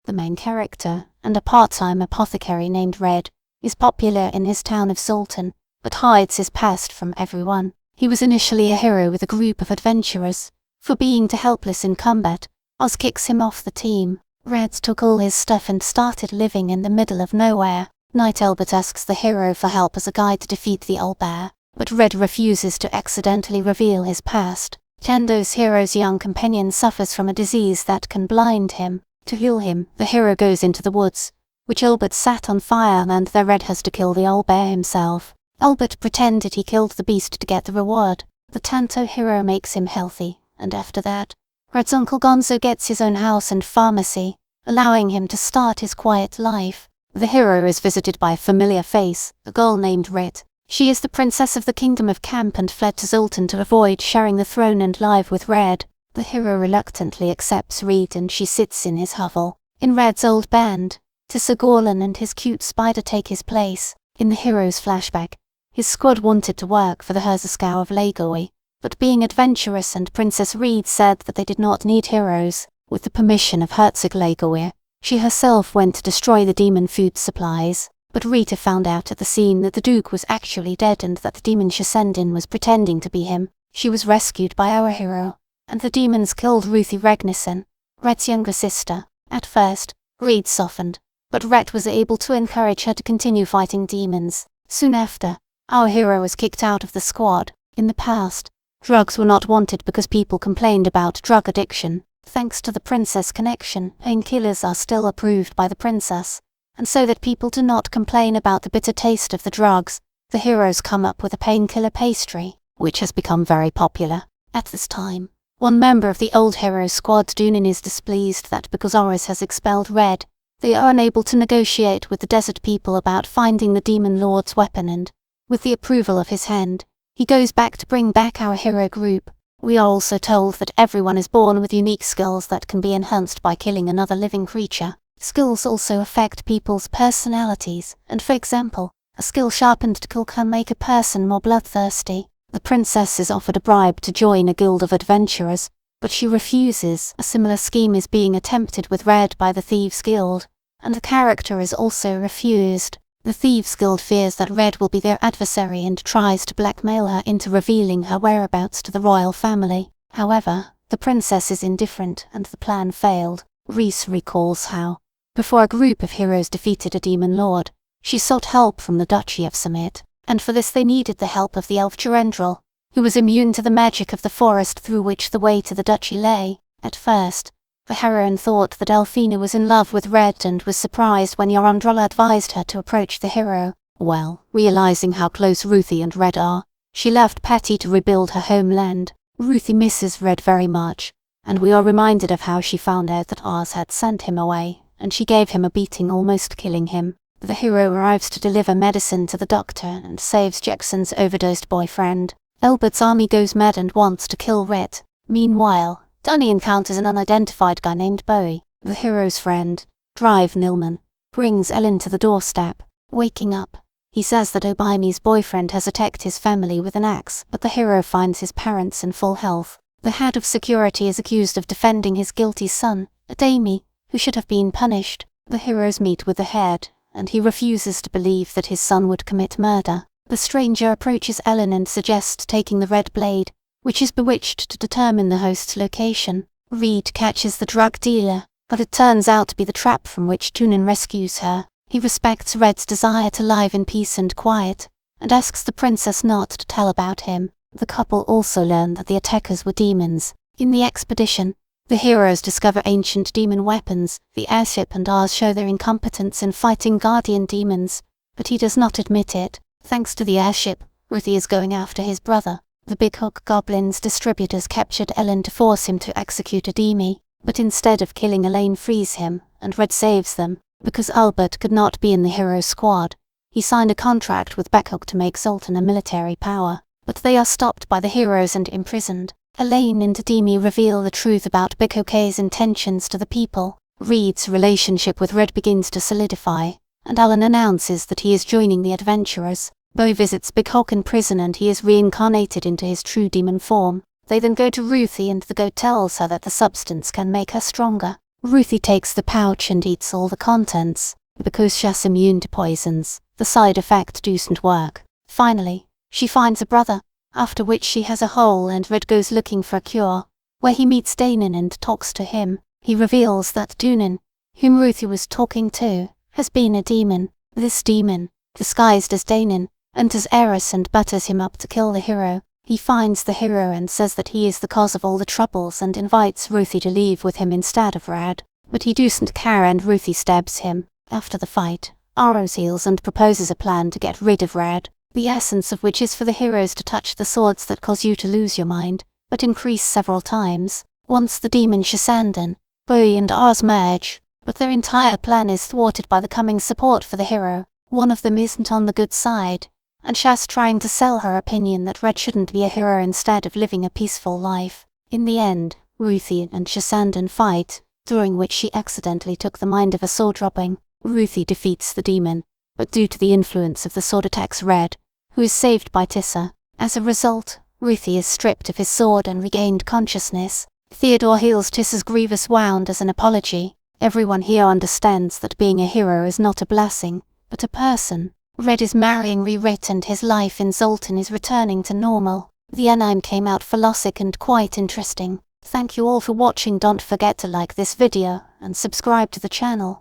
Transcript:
the main character, and a part-time apothecary named Red, is popular in his town of Sultan, but hides his past from everyone. He was initially a hero with a group of adventurers. For being too helpless in combat, Oz kicks him off the team. Red took all his stuff and started living in the middle of nowhere. Night Albert asks the hero for help as a guide to defeat the owlbear, but Red refuses to accidentally reveal his past. Tendo's hero's young companion suffers from a disease that can blind him. To heal him, the hero goes into the woods, which Albert set on fire, and there Red has to kill the owlbear himself. Albert pretended he killed the beast to get the reward. The Tanto hero makes him healthy, and after that, Red's Uncle Gonzo gets his own house and pharmacy, allowing him to start his quiet life. The hero is visited by a familiar face, a girl named Rit. She is the princess of the Kingdom of Camp and fled to Zoltan to avoid sharing the throne and live with Red. The hero reluctantly accepts Reed and she sits in his hovel. In Red's old band, Tissa Gorlan and his cute spider take his place. In the hero's flashback, his squad wanted to work for the Herzerscow of Lagoy, but being adventurous and Princess Reed said that they did not need heroes. With the permission of Herzog Lagoy, she herself went to destroy the demon food supplies, but Rita found out at the scene that the Duke was actually dead and that the demon Shasendin was pretending to be him. She was rescued by our hero, and the demons killed Ruthie Regnisson, Red's younger sister. At first, Reed softened, but Red was able to encourage her to continue fighting demons. Soon after, our hero was kicked out of the squad. In the past, drugs were not wanted because people complained about drug addiction. Thanks to the princess connection, painkillers are still approved by the princess, and so that people do not complain about the bitter taste of the drugs, the heroes come up with a painkiller pastry, which has become very popular. At this time, one member of the old hero squad, Dunin, is displeased that because Oris has expelled Red, they are unable to negotiate with the desert people about finding the demon lord's weapon, and, with the approval of his hand, he goes back to bring back our hero group. We are also told that everyone is born with unique skills that can be enhanced by killing another living creature. Skills also affect people's personalities, and for example, a skill sharpened to kill can make a person more bloodthirsty. The princess is offered a bribe to join a guild of adventurers, but she refuses. A similar scheme is being attempted with Red by the Thieves Guild, and the character is also refused. The Thieves Guild fears that Red will be their adversary and tries to blackmail her into revealing her whereabouts to the royal family. However, the princess is indifferent and the plan failed. Reese recalls how, before a group of heroes defeated a demon lord, she sought help from the Duchy of Summit, and for this they needed the help of the elf Durendril, who was immune to the magic of the forest through which the way to the duchy lay. At first, the heroine thought that Elfina was in love with Red and was surprised when Jorandrol advised her to approach the hero. Well, realizing how close Ruthie and Red are, she left Patty to rebuild her homeland. Ruthie misses Red very much, and we are reminded of how she found out that Oz had sent him away, and she gave him a beating, almost killing him. The hero arrives to deliver medicine to the doctor and saves Jackson's overdosed boyfriend. Elbert's army goes mad and wants to kill Red. Meanwhile, Dunny encounters an unidentified guy named Bowie. The hero's friend, Drive Nilman, brings Ellen to the doorstep. Waking up, he says that Obaimi's boyfriend has attacked his family with an axe, but the hero finds his parents in full health. The head of security is accused of defending his guilty son, Adami, who should have been punished. The heroes meet with the head, and he refuses to believe that his son would commit murder. The stranger approaches Ellen and suggests taking the red blade, which is bewitched to determine the host's location. Reed catches the drug dealer, but it turns out to be the trap from which Tunin rescues her. He respects Red's desire to live in peace and quiet, and asks the princess not to tell about him. The couple also learn that the attackers were demons. In the expedition, the heroes discover ancient demon weapons. The airship and Oz show their incompetence in fighting guardian demons, but he does not admit it. Thanks to the airship, Ruthie is going after his brother. The Big Hook Goblin's distributors captured Ellen to force him to execute Ademi, but instead of killing Elaine frees him, and Red saves them. Because Albert could not be in the hero squad, he signed a contract with Beckhook to make Sultan a military power, but they are stopped by the heroes and imprisoned. Elaine and Ademi reveal the truth about Beckhook's intentions to the people. Reed's relationship with Red begins to solidify, and Alan announces that he is joining the adventurers. Bo visits Big Hook in prison and he is reincarnated into his true demon form. They then go to Ruthie and the goat tells her that the substance can make her stronger. Ruthie takes the pouch and eats all the contents. Because she's immune to poisons, the side effect doesn't work. Finally, she finds a brother, after which she has a hole and Red goes looking for a cure. Where he meets Danon and talks to him, he reveals that Danon, whom Ruthie was talking to, has been a demon. This demon, disguised as Danon, enters Eris and butters him up to kill the hero. He finds the hero and says that he is the cause of all the troubles and invites Ruthie to leave with him instead of Red. But he doesn't care and Ruthie stabs him. After the fight, Aros heals and proposes a plan to get rid of Red, the essence of which is for the heroes to touch the swords that cause you to lose your mind, but increase several times. Once the demon Shisanden, Bui and Ars merge, but their entire plan is thwarted by the coming support for the hero. One of them isn't on the good side, and Shas trying to sell her opinion that Red shouldn't be a hero instead of living a peaceful life. In the end, Ruthie and Shisanden fight, during which she accidentally took the mind of a sword dropping. Ruthie defeats the demon, but due to the influence of the sword attacks Red, who is saved by Tissa. As a result, Ruthie is stripped of his sword and regained consciousness. Theodore heals Tissa's grievous wound as an apology. Everyone here understands that being a hero is not a blessing, but a person. Red is marrying Ririt and his life in Zoltan is returning to normal. The anime came out philosophic and quite interesting. Thank you all for watching. Don't forget to like this video and subscribe to the channel.